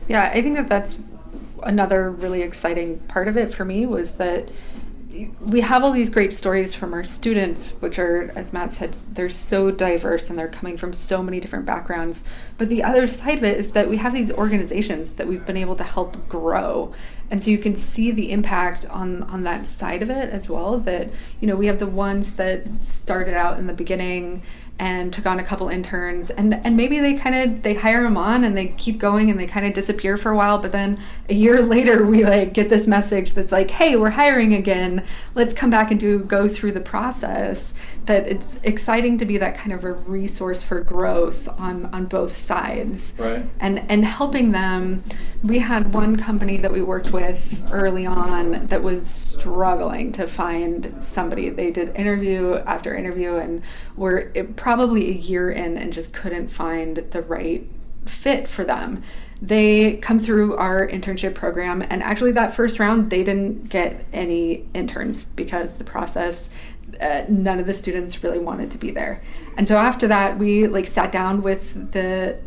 Yeah, I think that that's another really exciting part of it for me was that we have all these great stories from our students, which are, as Matt said, they're so diverse and they're coming from so many different backgrounds. But the other side of it is that we have these organizations that we've been able to help grow. And so you can see the impact on that side of it as well, that, we have the ones that started out in the beginning and took on a couple interns, and maybe they hire them on and they keep going and they kind of disappear for a while, but then a year later we get this message that's like, hey, we're hiring again, let's come back and go through the process. That it's exciting to be that kind of a resource for growth on both sides, right? And helping them. We had one company that we worked with early on that was struggling to find somebody. They did interview after interview and were probably a year in and just couldn't find the right fit for them. They come through our internship program, and actually that first round they didn't get any interns because the process, none of the students really wanted to be there. And so after that, we sat down with the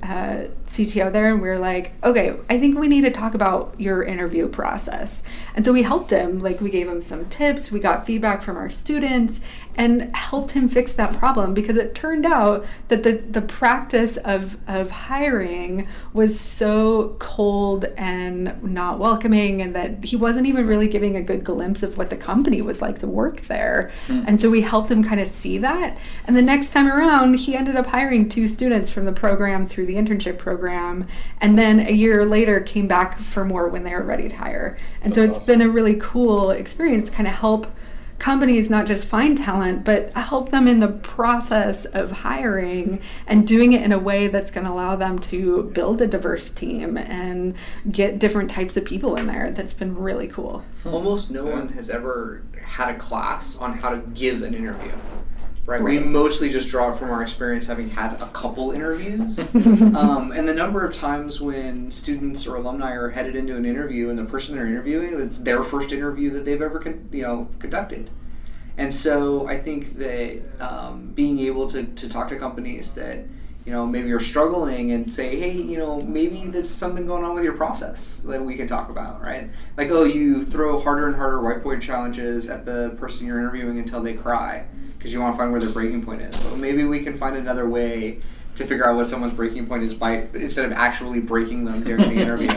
CTO there, and we were like, okay, I think we need to talk about your interview process. And so we helped him. We gave him some tips, we got feedback from our students, and helped him fix that problem, because it turned out that the practice of hiring was so cold and not welcoming, and that he wasn't even really giving a good glimpse of what the company was like to work there. And so we helped him kind of see that. And the next time around, he ended up hiring 2 students from the program through the internship program, and then a year later came back for more when they were ready to hire. And That's so it's awesome. been a really cool experience to kind of help companies not just find talent, but help them in the process of hiring and doing it in a way that's going to allow them to build a diverse team and get different types of people in there. That's been really cool. Almost no one has ever had a class on how to give an interview. Right. Right. We mostly just draw from our experience having had a couple interviews. And the number of times when students or alumni are headed into an interview and the person they're interviewing, it's their first interview that they've ever conducted. And so I think that being able to talk to companies that, maybe are struggling and say, hey, maybe there's something going on with your process that we can talk about, right? Like, oh, you throw harder and harder whiteboard challenges at the person you're interviewing until they cry because you want to find where their breaking point is. Well, maybe we can find another way to figure out what someone's breaking point is instead of actually breaking them during the interview,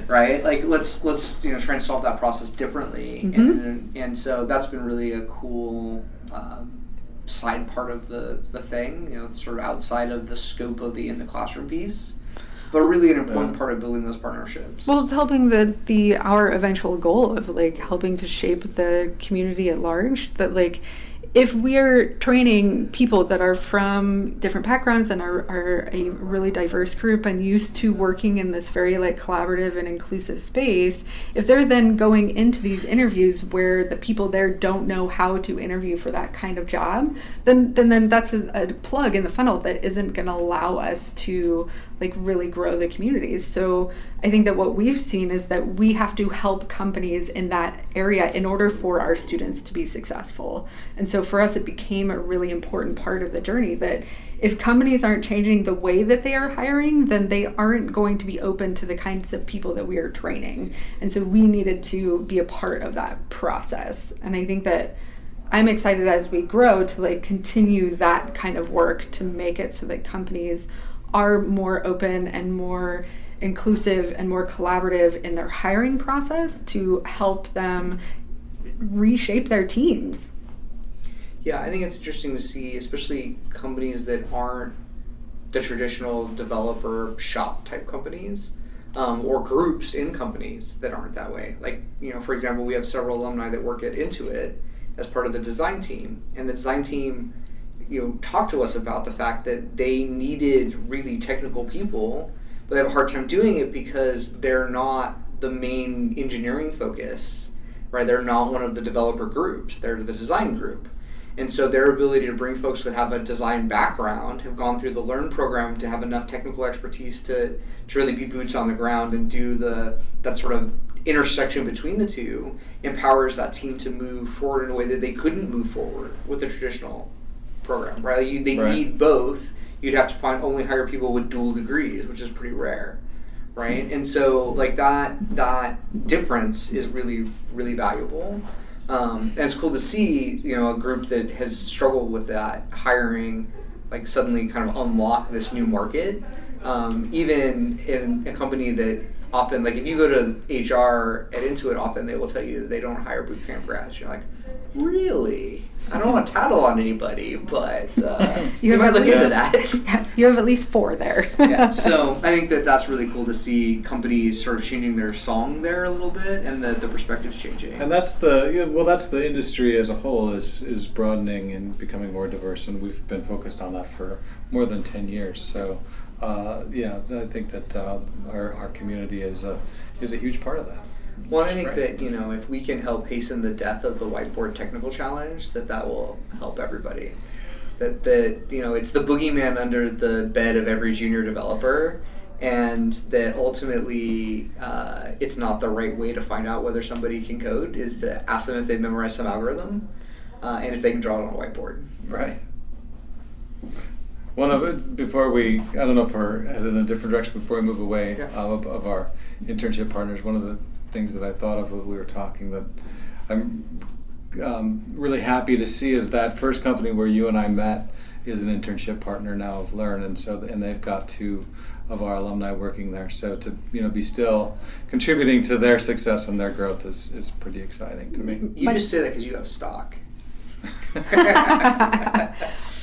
right? Let's try and solve that process differently. And so that's been really a cool side part of the thing, it's sort of outside of the scope of the in the classroom piece, but really an important part of building those partnerships. Well, it's helping our eventual goal of helping to shape the community at large. That if we're training people that are from different backgrounds and are a really diverse group and used to working in this very collaborative and inclusive space, if they're then going into these interviews where the people there don't know how to interview for that kind of job, then that's a plug in the funnel that isn't going to allow us to really grow the communities. So I think that what we've seen is that we have to help companies in that area in order for our students to be successful. And so for us, it became a really important part of the journey that if companies aren't changing the way that they are hiring, then they aren't going to be open to the kinds of people that we are training. And so we needed to be a part of that process. And I think that I'm excited as we grow to continue that kind of work to make it so that companies are more open and more inclusive and more collaborative in their hiring process to help them reshape their teams. Yeah, I think it's interesting to see, especially companies that aren't the traditional developer shop type companies, or groups in companies that aren't that way. For example, we have several alumni that work at Intuit as part of the design team, and the design team talked to us about the fact that they needed really technical people, but they have a hard time doing it because they're not the main engineering focus, right? They're not one of the developer groups, they're the design group. And so their ability to bring folks that have a design background, have gone through the Learn program to have enough technical expertise to really be boots on the ground and do that sort of intersection between the two, empowers that team to move forward in a way that they couldn't move forward with a traditional program, right? They need both. You'd have to only hire people with dual degrees, which is pretty rare, right? And so like that difference is really, really valuable. And it's cool to see, a group that has struggled with that hiring, like suddenly kind of unlock this new market. Even in a company that often, like if you go to HR at Intuit, often they will tell you that they don't hire bootcamp grads. You're like, really? I don't want to tattle on anybody, but you might look into that. You have at least 4 there. Yeah, so I think that's really cool to see companies sort of changing their song there a little bit, and the perspectives changing. And that's the industry as a whole is broadening and becoming more diverse, and we've been focused on that for more than 10 years. So I think that our community is a huge part of that. Well, and I think that, if we can help hasten the death of the whiteboard technical challenge, that will help everybody. That it's the boogeyman under the bed of every junior developer, and that ultimately it's not the right way to find out whether somebody can code is to ask them if they've memorized some algorithm, and if they can draw it on a whiteboard. Right. One of it, before we, I don't know if we're headed in a different direction before we move away of our internship partners, one of the things that I thought of when we were talking that I'm really happy to see is that first company where you and I met is an internship partner now of Learn, and they've got 2 of our alumni working there. So to be still contributing to their success and their growth is pretty exciting to me. You just say that because you have stock.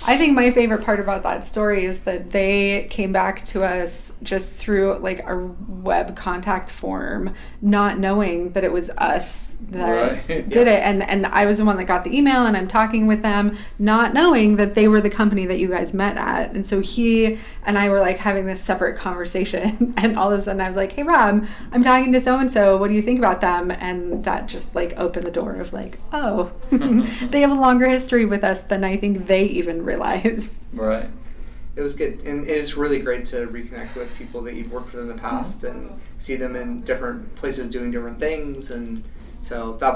I think my favorite part about that story is that they came back to us just through like a web contact form, not knowing that it was us that did it. And I was the one that got the email, and I'm talking with them, not knowing that they were the company that you guys met at. And so he and I were like having this separate conversation, and all of a sudden I was like, hey Rob, I'm talking to so-and-so, what do you think about them? And that just like opened the door of like, oh, they have a longer history with us than I think they even realize. Right. It was good, and it's really great to reconnect with people that you've worked with in the past and see them in different places doing different things, and so that